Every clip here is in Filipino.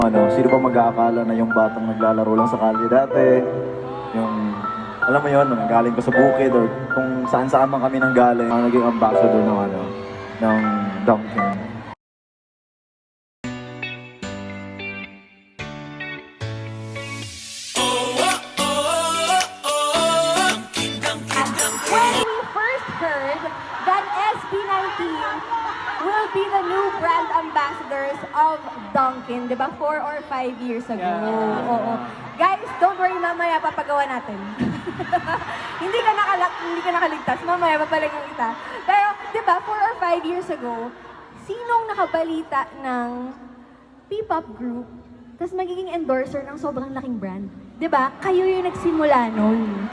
Sino ba mag-aakala na yung batang naglalaro lang sa kalye dati, yung, alam mo yun, galing pa sa bukid or kung saan-saan man kami nang galing, naging ambassador ng Dunkin. When we first heard that SB19 will be the new brand ambassadors of Dunkin', di ba? 4 or 5 years ago. Yeah. Oo. Guys, don't worry, mamaya papagawa natin. hindi ka nakaligtas, mamaya papalagyan kita. Pero, di ba, 4 or 5 years ago, sinong nakabalita ng P-pop group, tapos magiging endorser ng sobrang laking brand? Di ba? Kayo yung nagsimula nun.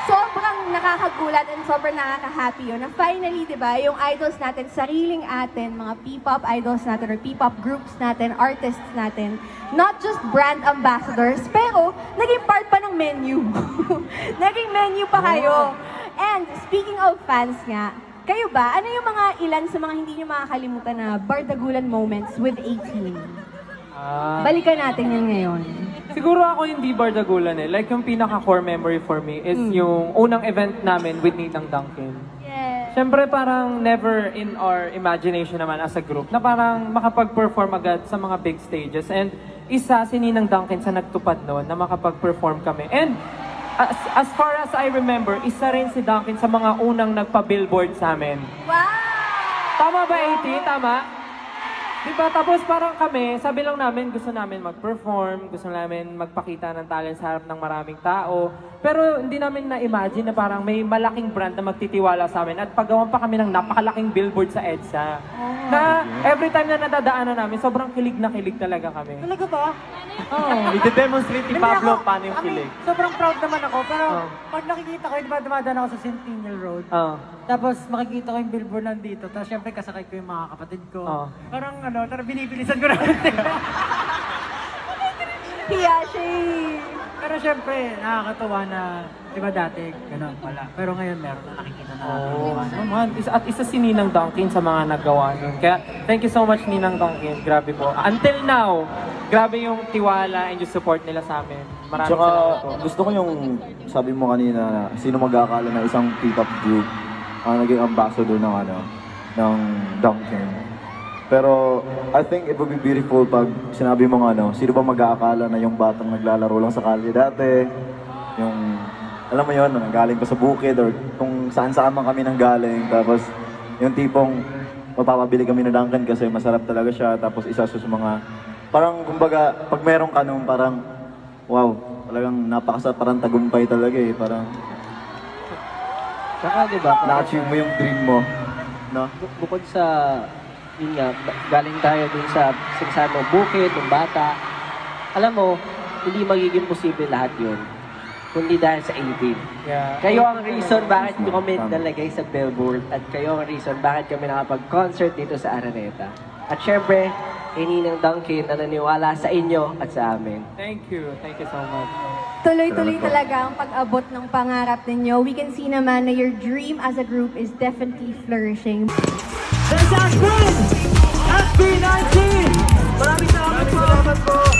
Sobrang nakakagulat and sobrang nakaka-happy yun na finally, di ba, yung idols natin, sariling atin, mga P-pop idols natin or P-pop groups natin, artists natin, not just brand ambassadors, pero naging part pa ng menu. Naging menu pa kayo. And speaking of fans nga, kayo ba, ano yung mga ilan sa mga hindi nyo makakalimutan na bardagulan moments with 18? Balikan natin yan ngayon. Siguro ako hindi bardagulan eh. Like yung pinaka-core memory for me is yung unang event namin with Ninang Dunkin. Yes. Siyempre parang never in our imagination naman as a group na parang makapag-perform agad sa mga big stages. And isa si Ninang Dunkin sa nagtupad noon na makapag-perform kami. And as far as I remember, isa rin si Dunkin sa mga unang nagpa-billboard sa amin. Wow! Tama ba, 80? Tama? Diba? Tapos parang kami, sabi lang namin, gusto namin mag-perform, gusto namin magpakita ng talent sa harap ng maraming tao. Pero hindi namin na-imagine na parang may malaking brand na magtitiwala sa amin at paggawan pa kami ng napakalaking billboard sa EDSA. Na every time na nadadaanan namin, sobrang kilig na kilig talaga kami. Talaga ba? I-demonstrate ni Pablo paano yung kilig. Sobrang proud naman ako, pero Oh. pag nakikita ko, di ba dumadaan ako sa Centennial Road, tapos makikita ko yung billboard nandito, tapos syempre kasakay ko yung mga kapatid ko. Oh. Parang binibilisan ko na. Hiyashi! Pero syempre, nakakatuwa na, di ba dati, gano'n pala. Pero ngayon meron na nakikita na Naman. At isa si Ninang Dunkin sa mga nagawa nun. Kaya thank you so much Ninang Dunkin. Grabe po. Until now, grabe yung tiwala and yung support nila sa amin. Maraming Tsaka salamat po. gusto ko yung sabi mo kanina, sino mag-aakala na isang P-pop group ang naging ambassador ng Dunkin. Pero I think it would be beautiful pag sinabi mo sino ba mag-aakala na yung batang naglalaro lang sa kalye dati, yung, alam mo yun, galing pa sa bukid or kung saan-saan man kami nang galing, tapos yung tipong mapapabili kami ng Dunkin kasi masarap talaga siya, tapos isa sa mga, parang kumbaga, pag meron ka nung parang, wow, talagang napakasarap, parang tagumpay talaga eh, parang Saka diba, na-achieve mo yung dream mo, no? bukod sa, yun nga, galing tayo dun sa sinasabi mo, bukid, ng bata. Alam mo, hindi magiging posible lahat yun. Kundi dahil sa 18. Yeah. Kayo ang reason bakit nyo kami nalagay sa billboard at kayo ang reason bakit kami nakapag-concert dito sa Araneta. At syempre, Ninang Dunkin na naniwala sa inyo at sa amin. Thank you. Thank you so much. Tuloy-tuloy talaga ang pag-abot ng pangarap ninyo. We can see naman na your dream as a group is definitely flourishing. There's our friend! SB19! Maraming salamat po!